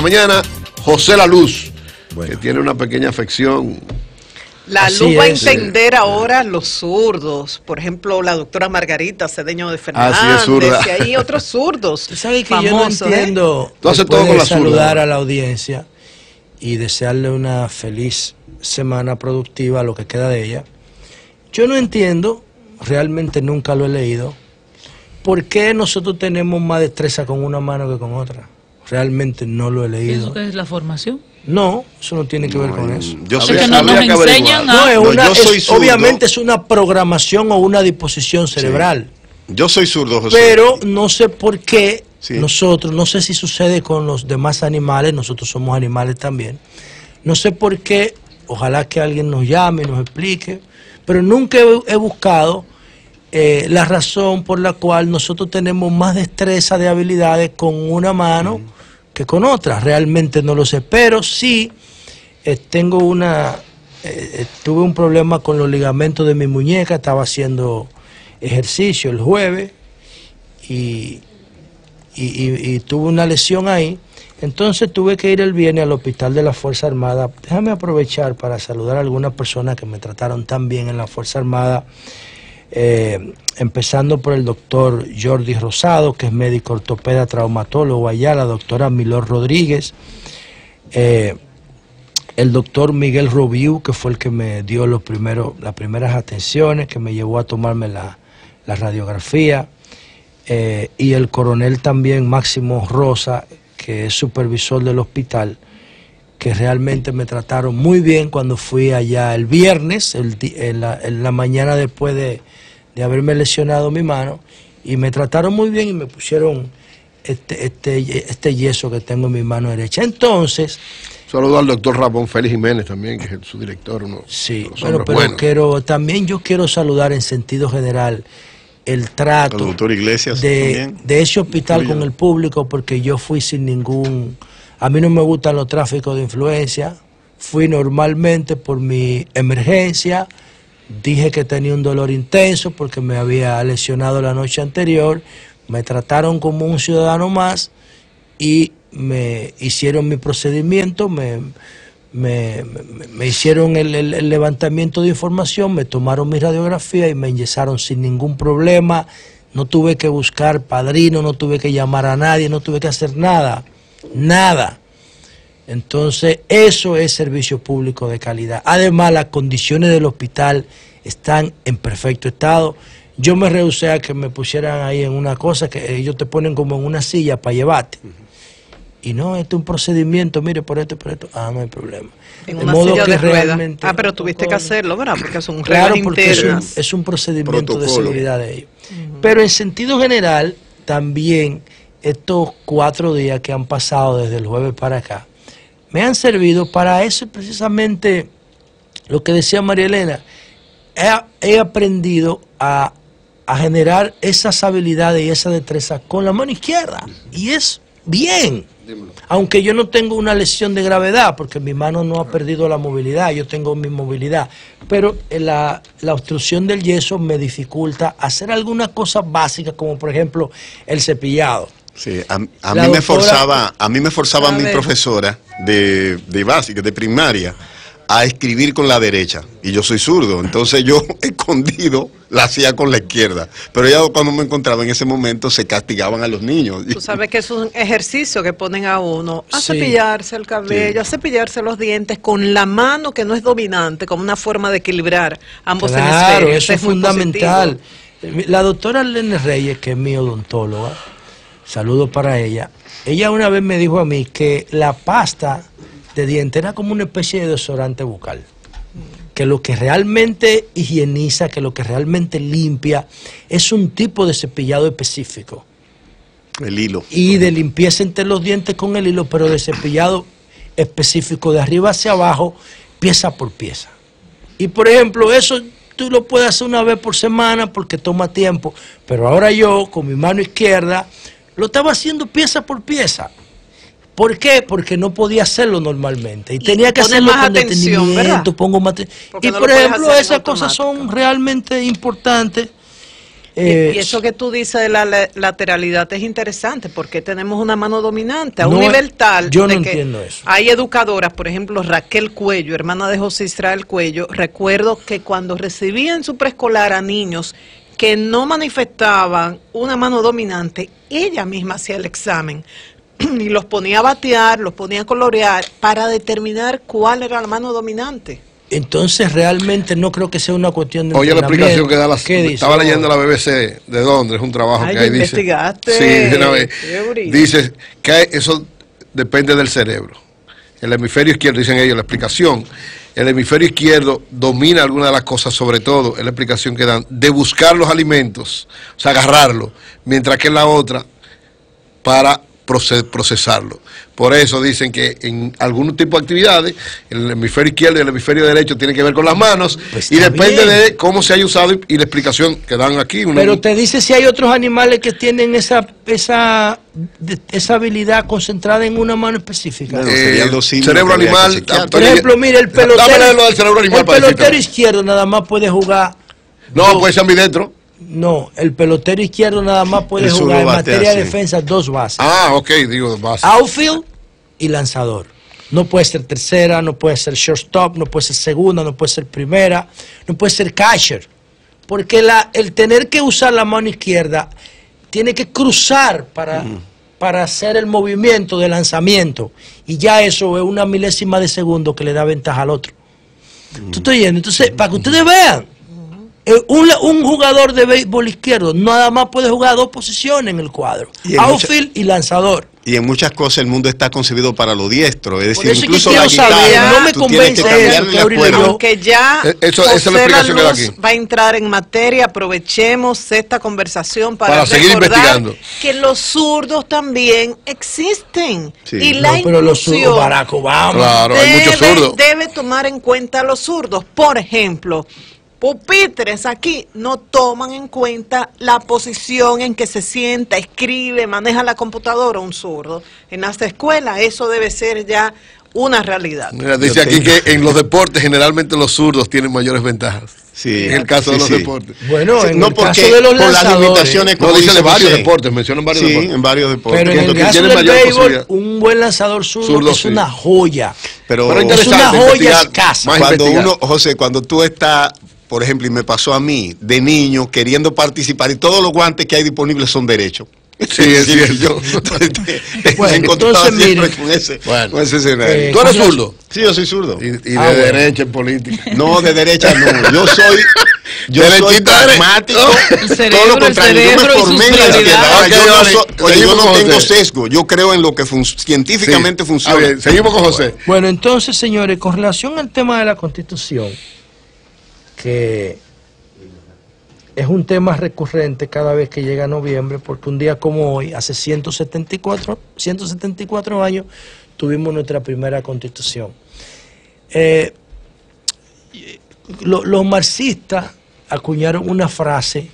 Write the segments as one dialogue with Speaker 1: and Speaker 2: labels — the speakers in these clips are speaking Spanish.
Speaker 1: esta mañana, José La Luz, que tiene una pequeña afección.
Speaker 2: La Luz va a entender ahora los zurdos. Por ejemplo, la doctora Margarita Cedeño de Fernández. Y hay otros zurdos.
Speaker 3: ¿Sabes que yo no entiendo?
Speaker 1: Tú haces todo con la
Speaker 3: saludar a la audiencia y desearle una feliz semana productiva, lo que queda de ella. Yo no entiendo, realmente nunca lo he leído, por qué nosotros tenemos más destreza con una mano que con otra. Realmente no lo he leído.
Speaker 4: ¿Eso qué es la formación?
Speaker 3: No, eso no tiene que ver con eso.
Speaker 4: Yo sé que no nos enseñan a...
Speaker 3: Obviamente es una programación o una disposición cerebral.
Speaker 5: Sí. Yo soy zurdo, José.
Speaker 3: Pero no sé por qué nosotros, no sé si sucede con los demás animales, nosotros somos animales también. No sé por qué, ojalá que alguien nos llame y nos explique, pero nunca he buscado la razón por la cual nosotros tenemos más destreza de habilidades con una mano que con otra. Realmente no lo sé, pero sí tuve un problema con los ligamentos de mi muñeca, estaba haciendo ejercicio el jueves y tuve una lesión ahí. Entonces tuve que ir el viernes al hospital de la Fuerza Armada. Déjame aprovechar para saludar a algunas personas que me trataron tan bien en la Fuerza Armada, empezando por el doctor Jordi Rosado, que es médico ortopeda traumatólogo allá, la doctora Milor Rodríguez, el doctor Miguel Robiu, que fue el que me dio las primeras atenciones, que me llevó a tomarme la radiografía, y el coronel también Máximo Rosa, que es supervisor del hospital, que realmente me trataron muy bien cuando fui allá el viernes, en la mañana después de haberme lesionado mi mano, y me trataron muy bien y me pusieron este yeso que tengo en mi mano derecha. Entonces...
Speaker 1: Saludo al doctor Ramón Félix Jiménez también, que es su director.
Speaker 3: Sí, pero también yo quiero saludar en sentido general el trato
Speaker 5: doctor Iglesias
Speaker 3: de ese hospital con el público, porque yo fui sin ningún... A mí no me gustan los tráficos de influencia, fui normalmente por mi emergencia, dije que tenía un dolor intenso porque me había lesionado la noche anterior, me trataron como un ciudadano más y me hicieron mi procedimiento, me hicieron el levantamiento de información, me tomaron mi radiografía y me enyesaron sin ningún problema. No tuve que buscar padrino, no tuve que llamar a nadie, no tuve que hacer nada, nada. Entonces eso es servicio público de calidad. Además, las condiciones del hospital están en perfecto estado. Yo me rehusé a que me pusieran ahí en una cosa que ellos te ponen como en una silla para llevarte. Y no, este es un procedimiento, mire, por esto, no hay problema.
Speaker 2: En una silla de ruedas. Pero tuviste que hacerlo, ¿verdad? Porque son reglas internas.
Speaker 3: Es un procedimiento de seguridad de ellos. Pero en sentido general, también estos 4 días que han pasado desde el jueves para acá, me han servido para eso precisamente lo que decía María Elena. He aprendido a generar esas habilidades y esa destreza con la mano izquierda. Y es bien. Aunque yo no tengo una lesión de gravedad, porque mi mano no ha perdido la movilidad, yo tengo mi movilidad, pero la obstrucción del yeso me dificulta hacer algunas cosas básicas, como por ejemplo el cepillado.
Speaker 5: Sí, a mí me forzaba mi profesora de básica, de primaria, a escribir con la derecha, y yo soy zurdo, entonces yo escondido la hacía con la izquierda, pero ya cuando me encontraba en ese momento se castigaban a los niños.
Speaker 2: Tú sabes que es un ejercicio que ponen a uno a cepillarse el cabello, a cepillarse los dientes con la mano que no es dominante, como una forma de equilibrar ambos hemisferios.
Speaker 3: Claro, eso es fundamental. La doctora Lene Reyes, que es mi odontóloga, saludo para ella, ella una vez me dijo a mí que la pasta de diente era como una especie de desodorante bucal, que lo que realmente higieniza, que lo que realmente limpia es un tipo de cepillado específico.
Speaker 5: El hilo.
Speaker 3: Y de limpieza entre los dientes con el hilo, pero de cepillado específico, de arriba hacia abajo, pieza por pieza. Y por ejemplo, eso tú lo puedes hacer una vez por semana porque toma tiempo, pero ahora yo con mi mano izquierda lo estaba haciendo pieza por pieza. ¿Por qué? Porque no podía hacerlo normalmente. Y tenía que hacerlo con detenimiento, pongo más atención. Y por ejemplo, esas cosas son realmente importantes.
Speaker 2: Y eso que tú dices de la lateralidad es interesante, porque tenemos una mano dominante a un nivel tal
Speaker 3: yo no entiendo eso.
Speaker 2: Hay educadoras, por ejemplo, Raquel Cuello, hermana de José Israel Cuello, recuerdo que cuando recibía en su preescolar a niños que no manifestaban una mano dominante, ella misma hacía el examen y los ponía a batear, los ponía a colorear para determinar cuál era la mano dominante.
Speaker 3: Entonces realmente no creo que sea una cuestión de
Speaker 1: Oye, la explicación que da estaba leyendo la BBC de Londres, un trabajo que ahí
Speaker 2: investigaste.
Speaker 1: Dice. Sí, de una vez. Dice que eso depende del cerebro. El hemisferio izquierdo, dicen ellos, la explicación, el hemisferio izquierdo domina algunas de las cosas, sobre todo, es la explicación que dan, de buscar los alimentos, o sea, agarrarlo, mientras que la otra, para procesarlo. Por eso dicen que en algún tipo de actividades, el hemisferio izquierdo y el hemisferio derecho tienen que ver con las manos, y depende de cómo se haya usado y la explicación que dan aquí.
Speaker 3: Pero te dice si hay otros animales que tienen esa habilidad concentrada en una mano específica.
Speaker 1: Cerebro animal.
Speaker 3: Por ejemplo, mire, el pelotero izquierdo nada más puede jugar.
Speaker 1: No, puede ser ambidestro.
Speaker 3: No, el pelotero izquierdo nada más puede jugar en materia de defensa 2 bases.
Speaker 1: Ah, ok, digo 2 bases.
Speaker 3: Outfield y lanzador. No puede ser tercera, no puede ser shortstop, no puede ser segunda, no puede ser primera, no puede ser catcher. Porque el tener que usar la mano izquierda tiene que cruzar para hacer el movimiento de lanzamiento. Y ya eso es una milésima de segundo que le da ventaja al otro. ¿Tú estás oyendo? Entonces, para que ustedes vean, un jugador de béisbol izquierdo nada más puede jugar 2 posiciones en el cuadro, outfield y lanzador.
Speaker 5: Y en muchas cosas el mundo está concebido para lo diestro, es decir, incluso la
Speaker 3: guitarra, no me convence eso,
Speaker 2: aunque ya José La Luz va a entrar en materia. Aprovechemos esta conversación para
Speaker 1: seguir investigando
Speaker 2: que los zurdos también existen, y
Speaker 3: pero los zurdos, Barack Obama,
Speaker 1: claro, hay muchos zurdos,
Speaker 2: debe tomar en cuenta a los zurdos. Por ejemplo, pupitres aquí no toman en cuenta la posición en que se sienta, escribe, maneja la computadora un zurdo. En las escuelas eso debe ser ya una realidad.
Speaker 1: Mira, dice aquí que en los deportes generalmente los zurdos tienen mayores ventajas. Sí, en el caso de los deportes.
Speaker 3: Bueno, en el caso de los
Speaker 5: por las limitaciones,
Speaker 1: no dice de varios deportes, mencionan varios deportes.
Speaker 5: Sí, en varios deportes.
Speaker 3: Pero en el caso del béisbol, un buen lanzador zurdo es una joya.
Speaker 5: Pero
Speaker 3: es una joya escasa.
Speaker 5: Cuando tú estás, por ejemplo, y me pasó a mí, de niño, queriendo participar, y todos los guantes que hay disponibles son derechos.
Speaker 1: Sí, es cierto.
Speaker 3: Entonces, miren,
Speaker 5: con ese escenario.
Speaker 1: ¿Tú eres zurdo?
Speaker 5: Sí, yo soy zurdo.
Speaker 1: Y de derecha en política.
Speaker 5: No, de derecha no. Yo soy pragmático. Todo lo contrario. Yo me formé en la izquierda. Yo no tengo sesgo. Yo creo en lo que científicamente funciona.
Speaker 1: Bien, seguimos con José.
Speaker 3: Bueno, entonces, señores, con relación al tema de la Constitución, que es un tema recurrente cada vez que llega noviembre, porque un día como hoy, hace 174 años, tuvimos nuestra primera Constitución. Los marxistas acuñaron una frase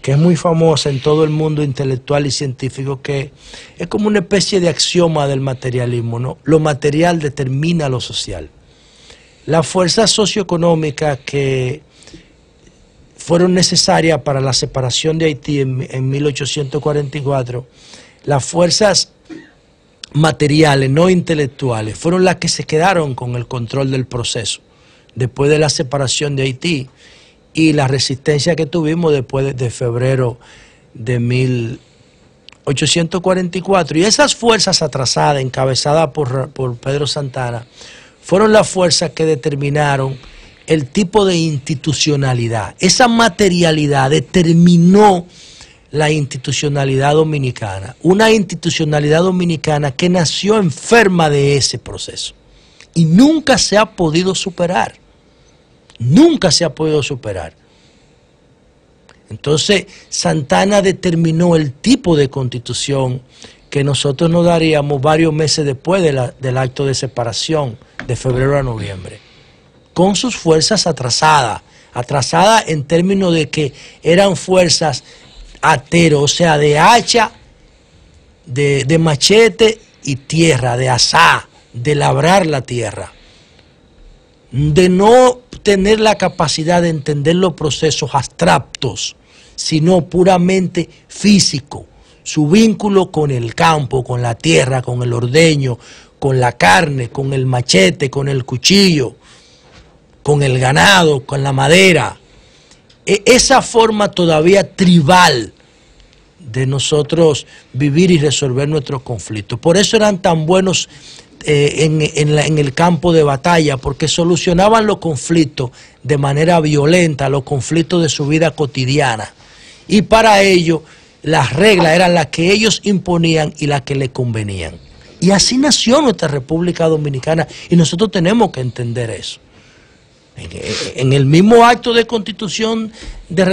Speaker 3: que es muy famosa en todo el mundo intelectual y científico, que es como una especie de axioma del materialismo, ¿no? Lo material determina lo social. Las fuerzas socioeconómicas que fueron necesarias para la separación de Haití en 1844, las fuerzas materiales, no intelectuales, fueron las que se quedaron con el control del proceso después de la separación de Haití y la resistencia que tuvimos después de febrero de 1844. Y esas fuerzas atrasadas, encabezadas por Pedro Santana, fueron las fuerzas que determinaron el tipo de institucionalidad. Esa materialidad determinó la institucionalidad dominicana. Una institucionalidad dominicana que nació enferma de ese proceso. Y nunca se ha podido superar. Nunca se ha podido superar. Entonces, Santana determinó el tipo de constitución que nosotros nos daríamos varios meses después del acto de separación de febrero a noviembre, con sus fuerzas atrasadas en términos de que eran fuerzas ateros, o sea, de hacha, de machete y tierra, de asá, de labrar la tierra, de no tener la capacidad de entender los procesos abstractos sino puramente físico. Su vínculo con el campo, con la tierra, con el ordeño, con la carne, con el machete, con el cuchillo, con el ganado, con la madera. Esa forma todavía tribal de nosotros vivir y resolver nuestros conflictos. Por eso eran tan buenos en el campo de batalla, porque solucionaban los conflictos de manera violenta, los conflictos de su vida cotidiana. Y para ello, las reglas eran las que ellos imponían y las que les convenían. Y así nació nuestra República Dominicana, y nosotros tenemos que entender eso. En el mismo acto de constitución de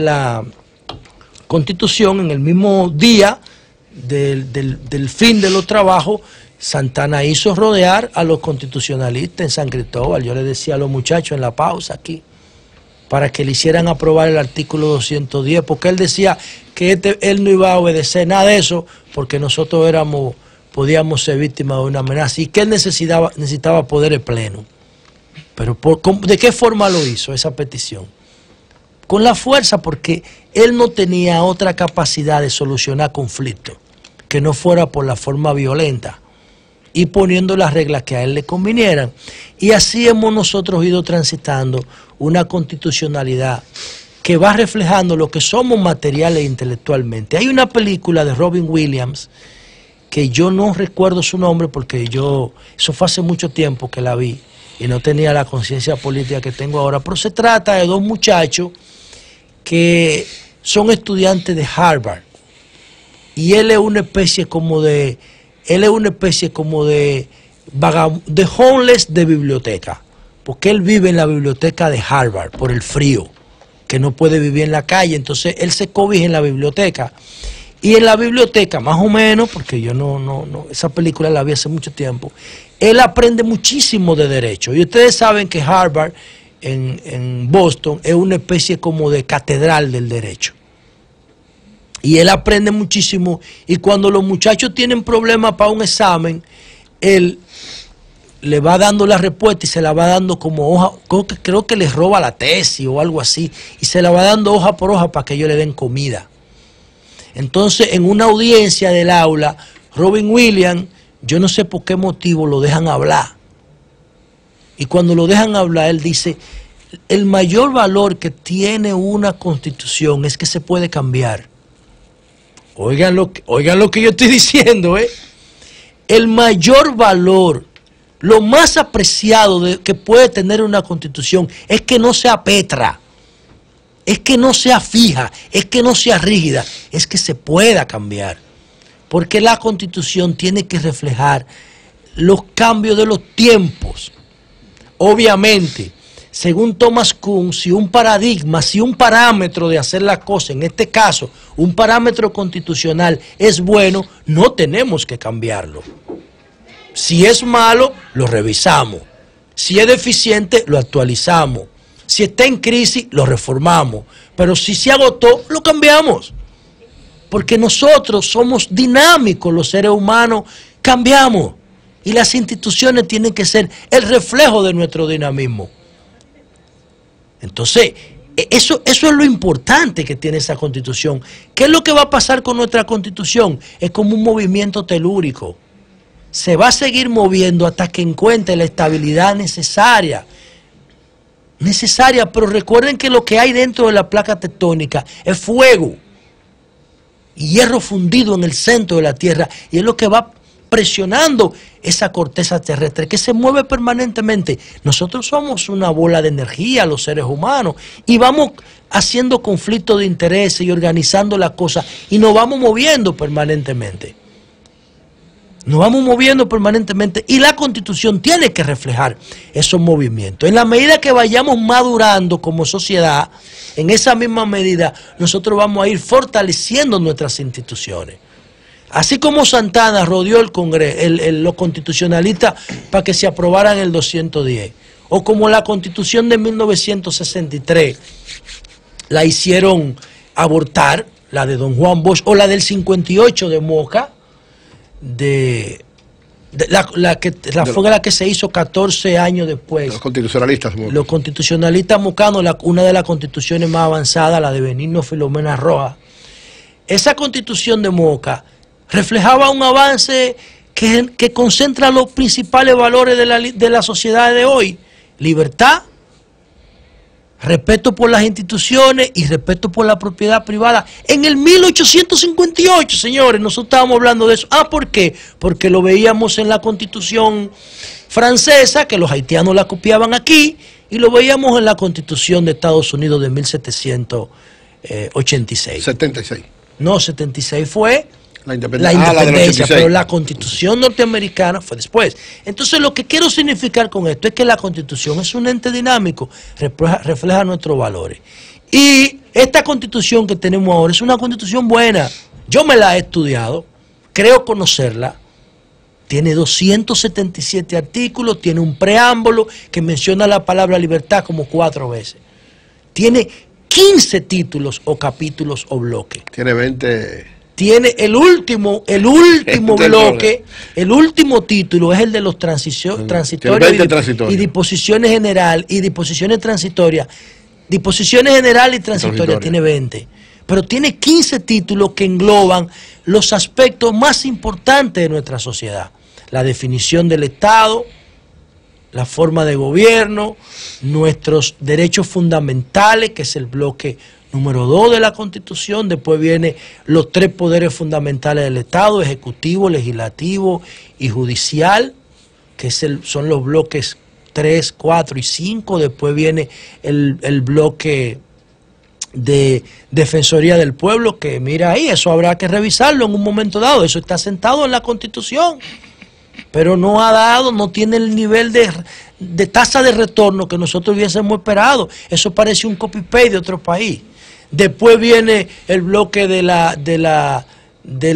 Speaker 3: la Constitución, en el mismo día del fin de los trabajos, Santana hizo rodear a los constitucionalistas en San Cristóbal. Yo le decía a los muchachos en la pausa aquí, para que le hicieran aprobar el artículo 210, porque él decía que él no iba a obedecer nada de eso, porque nosotros podíamos ser víctimas de una amenaza, y que él necesitaba poderes plenos. Pero ¿de qué forma lo hizo esa petición? Con la fuerza, porque él no tenía otra capacidad de solucionar conflictos que no fuera por la forma violenta, y poniendo las reglas que a él le convinieran. Y así hemos nosotros ido transitando una constitucionalidad que va reflejando lo que somos materiales e intelectualmente. Hay una película de Robin Williams, que yo no recuerdo su nombre porque eso fue hace mucho tiempo que la vi y no tenía la conciencia política que tengo ahora, pero se trata de dos muchachos que son estudiantes de Harvard, y él es una especie como de homeless de biblioteca, porque él vive en la biblioteca de Harvard por el frío, que no puede vivir en la calle. Entonces él se cobija en la biblioteca, y en la biblioteca, más o menos, porque yo esa película la vi hace mucho tiempo, él aprende muchísimo de derecho. Y ustedes saben que Harvard en Boston es una especie como de catedral del derecho. Y él aprende muchísimo, y cuando los muchachos tienen problemas para un examen, él le va dando la respuesta y se la va dando como hoja, creo que les roba la tesis o algo así, y se la va dando hoja por hoja para que ellos le den comida. Entonces, en una audiencia del aula, Robin Williams, yo no sé por qué motivo lo dejan hablar. Y cuando lo dejan hablar, él dice, el mayor valor que tiene una constitución es que se puede cambiar. Oigan lo que yo estoy diciendo, El mayor valor, lo más apreciado que puede tener una constitución es que no sea petra, es que no sea fija, es que no sea rígida, es que se pueda cambiar. Porque la constitución tiene que reflejar los cambios de los tiempos. Obviamente, según Thomas Kuhn, si un paradigma, si un parámetro de hacer la cosa, en este caso, un parámetro constitucional es bueno, no tenemos que cambiarlo. Si es malo, lo revisamos. Si es deficiente, lo actualizamos. Si está en crisis, lo reformamos. Pero si se agotó, lo cambiamos. Porque nosotros somos dinámicos, los seres humanos cambiamos. Y las instituciones tienen que ser el reflejo de nuestro dinamismo. Entonces, eso es lo importante que tiene esa constitución. ¿Qué es lo que va a pasar con nuestra constitución? Es como un movimiento telúrico. Se va a seguir moviendo hasta que encuentre la estabilidad necesaria. Pero recuerden que lo que hay dentro de la placa tectónica es fuego y hierro fundido en el centro de la Tierra, y es lo que va presionando esa corteza terrestre que se mueve permanentemente. Nosotros somos una bola de energía, los seres humanos, y vamos haciendo conflictos de intereses y organizando las cosas, y nos vamos moviendo permanentemente. Y la Constitución tiene que reflejar esos movimientos. En la medida que vayamos madurando como sociedad, en esa misma medida nosotros vamos a ir fortaleciendo nuestras instituciones. Así como Santana rodeó el Congreso, los constitucionalistas para que se aprobaran el 210, o como la Constitución de 1963 la hicieron abortar, la de don Juan Bosch, o la del 58 de Moca, de fue la que se hizo 14 años después.
Speaker 1: Los constitucionalistas.
Speaker 3: Los constitucionalistas mocanos, una de las constituciones más avanzadas, la de Benigno Filomena Rojas. Esa constitución de Moca reflejaba un avance que concentra los principales valores de la sociedad de hoy: libertad, respeto por las instituciones y respeto por la propiedad privada. En el 1858, señores, nosotros estábamos hablando de eso. ¿Por qué? Porque lo veíamos en la Constitución francesa, que los haitianos la copiaban aquí, y lo veíamos en la Constitución de Estados Unidos de 1786.
Speaker 1: 76.
Speaker 3: No, 76 fue la
Speaker 1: independencia,
Speaker 3: independencia, pero la Constitución norteamericana fue después. Entonces, lo que quiero significar con esto es que la Constitución es un ente dinámico, refleja nuestros valores. Y esta Constitución que tenemos ahora es una Constitución buena. Yo me la he estudiado, creo conocerla. Tiene 277 artículos, tiene un preámbulo que menciona la palabra libertad como 4 veces. Tiene 15 títulos o capítulos o bloques.
Speaker 1: Tiene 20...
Speaker 3: Tiene el último bloque, el último título es el de los transitorios y disposiciones generales y disposiciones transitorias. Disposiciones generales y transitorias tiene 20. Pero tiene 15 títulos que engloban los aspectos más importantes de nuestra sociedad. La definición del Estado, la forma de gobierno, nuestros derechos fundamentales, que es el bloque número 2 de la Constitución. Después vienen los 3 poderes fundamentales del Estado: ejecutivo, legislativo y judicial, que son los bloques 3, 4 y 5. Después viene el bloque de Defensoría del Pueblo, que mira ahí, eso habrá que revisarlo en un momento dado. Eso está sentado en la Constitución, pero no tiene el nivel de tasa de retorno que nosotros hubiésemos esperado. Eso parece un copy-paste de otro país. Después viene el bloque de la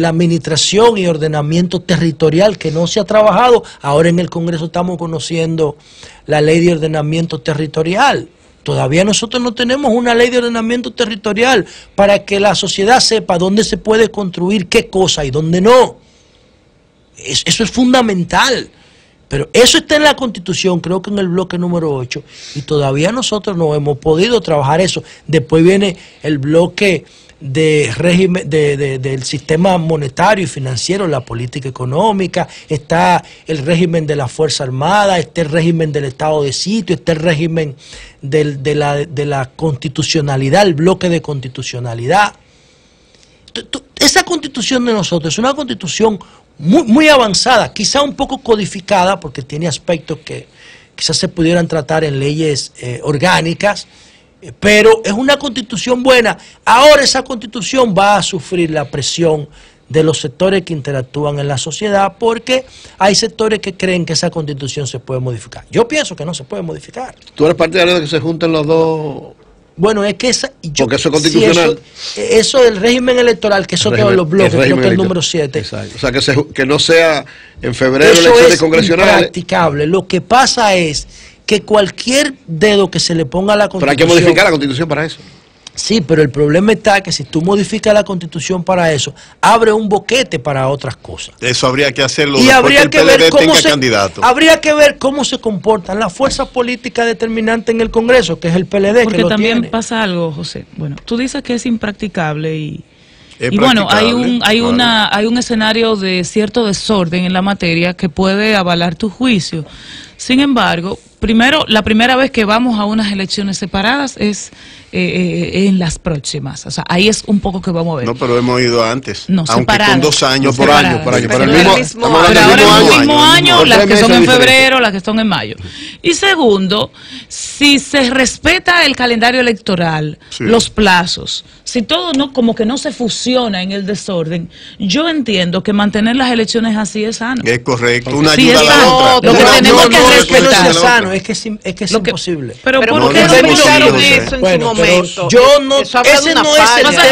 Speaker 3: administración y ordenamiento territorial, que no se ha trabajado. Ahora en el Congreso estamos conociendo la ley de ordenamiento territorial. Todavía nosotros no tenemos una ley de ordenamiento territorial para que la sociedad sepa dónde se puede construir qué cosa y dónde no. Eso es fundamental. Pero eso está en la Constitución, creo que en el bloque número 8, y todavía nosotros no hemos podido trabajar eso. Después viene el bloque de régimen del sistema monetario y financiero, la política económica, está el régimen de la Fuerza Armada, está el régimen del estado de sitio, está el régimen de la constitucionalidad, el bloque de constitucionalidad. Esa Constitución de nosotros es una Constitución muy avanzada, quizá un poco codificada, porque tiene aspectos que quizás se pudieran tratar en leyes orgánicas, pero es una Constitución buena. Ahora esa Constitución va a sufrir la presión de los sectores que interactúan en la sociedad, porque hay sectores que creen que esa Constitución se puede modificar. Yo pienso que no se puede modificar.
Speaker 1: ¿Tú eres partidario de que se junten los dos?
Speaker 3: Bueno, es que
Speaker 1: porque eso es constitucional.
Speaker 3: Eso del régimen electoral, que eso todos los bloques, creo que es el número 7.
Speaker 1: Exacto. O sea, que no sea en febrero elecciones congresionales. Eso es
Speaker 3: impracticable. Lo que pasa es que cualquier dedo que se le ponga a la Constitución...
Speaker 1: Pero hay que modificar la Constitución para eso.
Speaker 3: Sí, pero el problema está que si tú modificas la Constitución para eso, abre un boquete para otras cosas.
Speaker 5: Eso habría que hacerlo
Speaker 3: y
Speaker 5: después que el PLD tenga candidato.
Speaker 3: Habría que ver cómo se comportan las fuerzas políticas determinantes en el Congreso, que es el PLD.
Speaker 4: Porque
Speaker 3: que lo
Speaker 4: también
Speaker 3: tiene.
Speaker 4: pasa algo, José. Bueno, tú dices que es impracticable y bueno, hay un escenario de cierto desorden en la materia que puede avalar tu juicio. Sin embargo, la primera vez que vamos a unas elecciones separadas es en las próximas. O sea, ahí es un poco que vamos a ver.
Speaker 5: No, pero hemos ido antes.
Speaker 4: No,
Speaker 5: aunque
Speaker 4: separadas.
Speaker 5: con 2 años,
Speaker 1: por año. Pero el
Speaker 4: mismo año, las que son en febrero, las que son en mayo. Y segundo, si se respeta el calendario electoral, los plazos, si todo como que no se fusiona en el desorden, yo entiendo que mantener las elecciones así es sano.
Speaker 5: Es correcto, una ayuda a la otra.
Speaker 4: Lo que tenemos que respetar.
Speaker 3: No es sano, es que es imposible.
Speaker 4: Pero
Speaker 2: ¿por qué no pensaron eso en su momento?
Speaker 3: Yo no, ese no es el tema.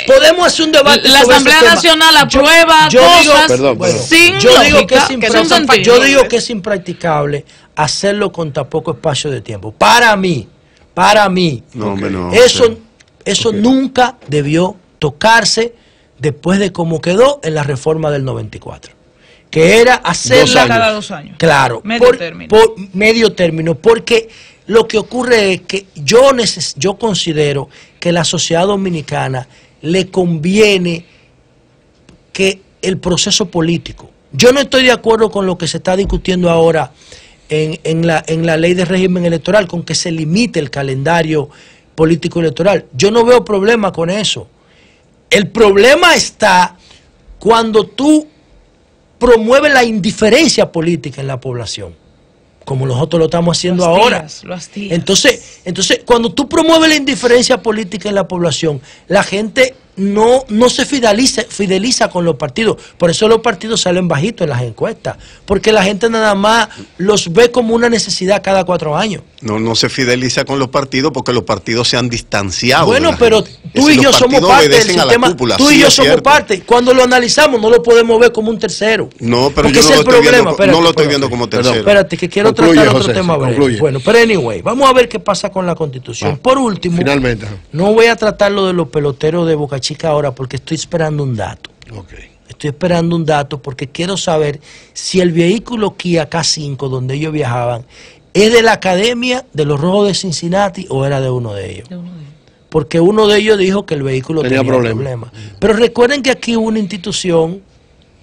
Speaker 3: Podemos hacer un debate
Speaker 4: la
Speaker 3: sobre
Speaker 4: Asamblea Nacional aprueba cosas sin lógica.
Speaker 3: Yo digo que es impracticable hacerlo con tan poco espacio de tiempo. Para mí, eso nunca debió tocarse después de cómo quedó en la reforma del 94. que era hacerla
Speaker 4: cada 2 años.
Speaker 3: Claro, por medio término, porque lo que ocurre es que yo considero que la sociedad dominicana le conviene que el proceso político. Yo no estoy de acuerdo con lo que se está discutiendo ahora en la ley de régimen electoral, con que se limite el calendario político electoral. Yo no veo problema con eso. El problema está cuando tú promueves la indiferencia política en la población, como nosotros lo estamos haciendo ahora. Entonces, cuando tú promueves la indiferencia política en la población, la gente no se fideliza con los partidos. Por eso los partidos salen bajitos en las encuestas, porque la gente nada más los ve como una necesidad cada 4 años.
Speaker 5: No se fideliza con los partidos porque los partidos se han distanciado.
Speaker 3: Bueno, pero tú y yo somos parte del sistema. Tú y yo somos parte. Cuando lo analizamos no lo podemos ver como un tercero.
Speaker 5: No, pero yo no lo estoy viendo como tercero.
Speaker 3: Espérate, que quiero tratar otro tema breve. Bueno, pero anyway, vamos a ver qué pasa con la Constitución. Por último,
Speaker 1: finalmente,
Speaker 3: no voy a tratar lo de los peloteros de Boca Chica ahora porque estoy esperando un dato. Estoy esperando un dato porque quiero saber si el vehículo Kia K5 donde ellos viajaban es de la Academia de los Rojos de Cincinnati o era de uno de ellos. Porque uno de ellos dijo que el vehículo tenía problemas. Pero recuerden que aquí hubo una institución,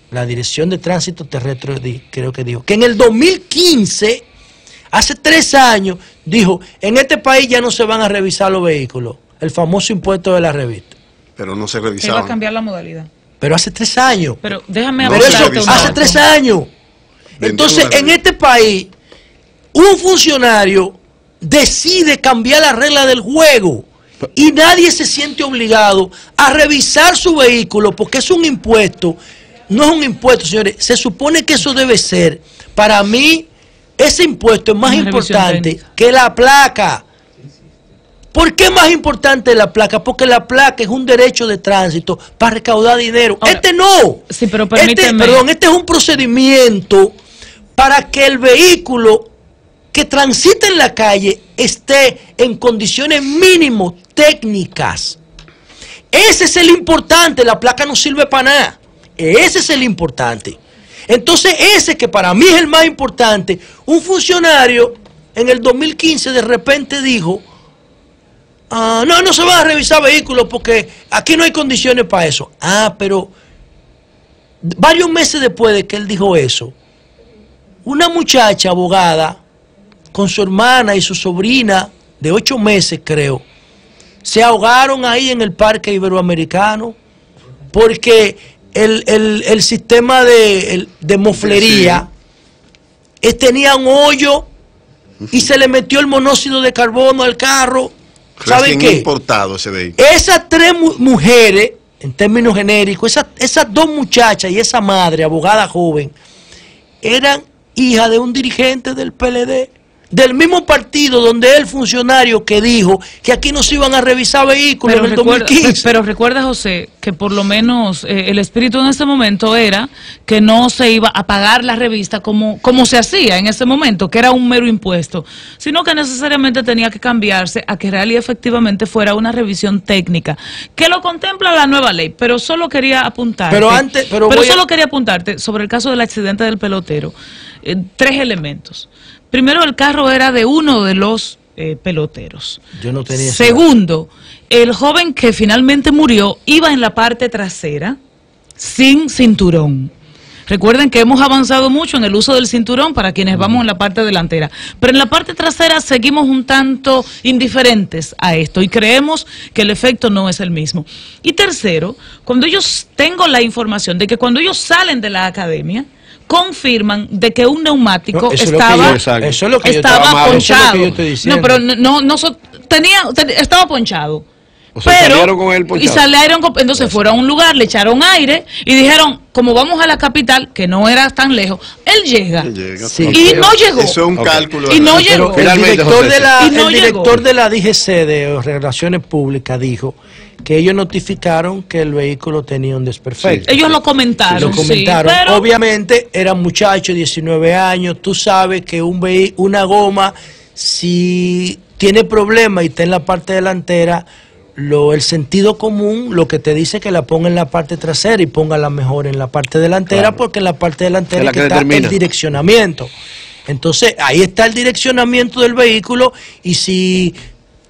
Speaker 3: la Dirección de Tránsito Terrestre, creo que dijo, que en el 2015, hace 3 años, dijo, en este país ya no se van a revisar los vehículos. El famoso impuesto de la revista.
Speaker 5: Pero no se revisaba.
Speaker 4: Se va a cambiar la modalidad.
Speaker 3: Pero hace 3 años.
Speaker 4: Pero déjame
Speaker 3: hablar. Hace 3 años. Entonces, en este país, un funcionario decide cambiar la regla del juego y nadie se siente obligado a revisar su vehículo porque es un impuesto. No es un impuesto, señores. Se supone que eso debe ser. Para mí, ese impuesto es más importante que la placa. ¿Por qué es más importante la placa? Porque la placa es un derecho de tránsito para recaudar dinero. Ahora, no.
Speaker 4: Sí, pero permíteme.
Speaker 3: Este es un procedimiento para que el vehículo que transita en la calle esté en condiciones mínimo técnicas. Ese es el importante. La placa no sirve para nada. Ese es el importante. Entonces, ese que para mí es el más importante, un funcionario en el 2015 de repente dijo, no se van a revisar vehículos porque aquí no hay condiciones para eso. Pero varios meses después de que él dijo eso, una muchacha abogada con su hermana y su sobrina de 8 meses, creo, se ahogaron ahí en el Parque Iberoamericano porque el sistema de moflería tenía un hoyo y se le metió el monóxido de carbono al carro. ¿Saben qué?
Speaker 5: Importado ese vehículo.
Speaker 3: Esas 3 mujeres, en términos genéricos, esas 2 muchachas y esa madre, abogada joven, eran hijas de un dirigente del PLD, del mismo partido donde el funcionario que dijo que aquí no se iban a revisar vehículos en el 2015.
Speaker 4: Pero recuerda, José, que por lo menos el espíritu en ese momento era que no se iba a pagar la revista como se hacía en ese momento, que era un mero impuesto, sino que necesariamente tenía que cambiarse a que real y efectivamente fuera una revisión técnica, que lo contempla la nueva ley. Pero solo quería apuntarte, quería apuntarte sobre el caso del accidente del pelotero. 3 elementos. Primero, el carro era de uno de los peloteros.
Speaker 3: Yo no tenía.
Speaker 4: Segundo, el joven que finalmente murió iba en la parte trasera sin cinturón. Recuerden que hemos avanzado mucho en el uso del cinturón para quienes vamos en la parte delantera, pero en la parte trasera seguimos un tanto indiferentes a esto y creemos que el efecto no es el mismo. Y tercero, tengo la información de que cuando ellos salen de la academia, confirman de que un neumático estaba ponchado. Estaba ponchado.
Speaker 1: O sea, salieron con él ponchado.
Speaker 4: Entonces fueron a un lugar, le echaron aire y dijeron, como vamos a la capital, que no era tan lejos, él llega.
Speaker 3: Sí,
Speaker 4: y no llegó.
Speaker 5: Eso es un cálculo.
Speaker 4: Y no llegó.
Speaker 3: El director de la DGC de Relaciones Públicas dijo que ellos notificaron que el vehículo tenía un desperfecto.
Speaker 4: Sí. Ellos lo comentaron.
Speaker 3: Pero obviamente eran muchachos, 19 años. Tú sabes que una goma, si tiene problemas y está en la parte delantera, el sentido común lo que te dice que la ponga en la parte trasera y ponga la mejor en la parte delantera, claro, porque en la parte delantera es que está el direccionamiento. Entonces, ahí está el direccionamiento del vehículo, y si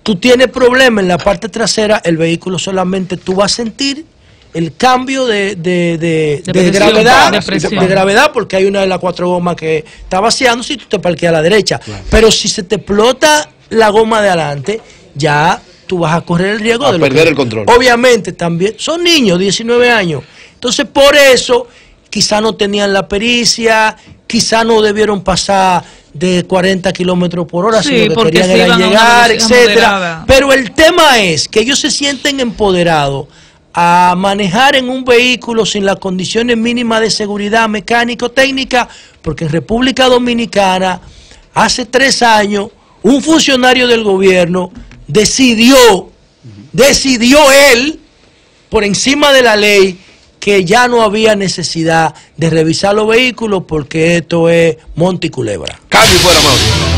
Speaker 3: tú tienes problema en la parte trasera, el vehículo solamente tú vas a sentir el cambio de gravedad, porque hay una de las 4 gomas que está vaciando si tú te parqueas a la derecha. Claro. Pero si se te explota la goma de adelante, ya tú vas a correr el riesgo de
Speaker 1: perder el control.
Speaker 3: Obviamente también son niños, 19 años. Entonces por eso quizá no tenían la pericia, quizá no debieron pasar de 40 kilómetros por hora,
Speaker 4: sí,
Speaker 3: sino que querían era llegar, etcétera. Pero el tema es que ellos se sienten empoderados a manejar en un vehículo sin las condiciones mínimas de seguridad mecánico-técnica, porque en República Dominicana hace 3 años un funcionario del gobierno decidió él, por encima de la ley, que ya no había necesidad de revisar los vehículos porque esto es monte y culebra.
Speaker 1: Cambio fuera, Mauro.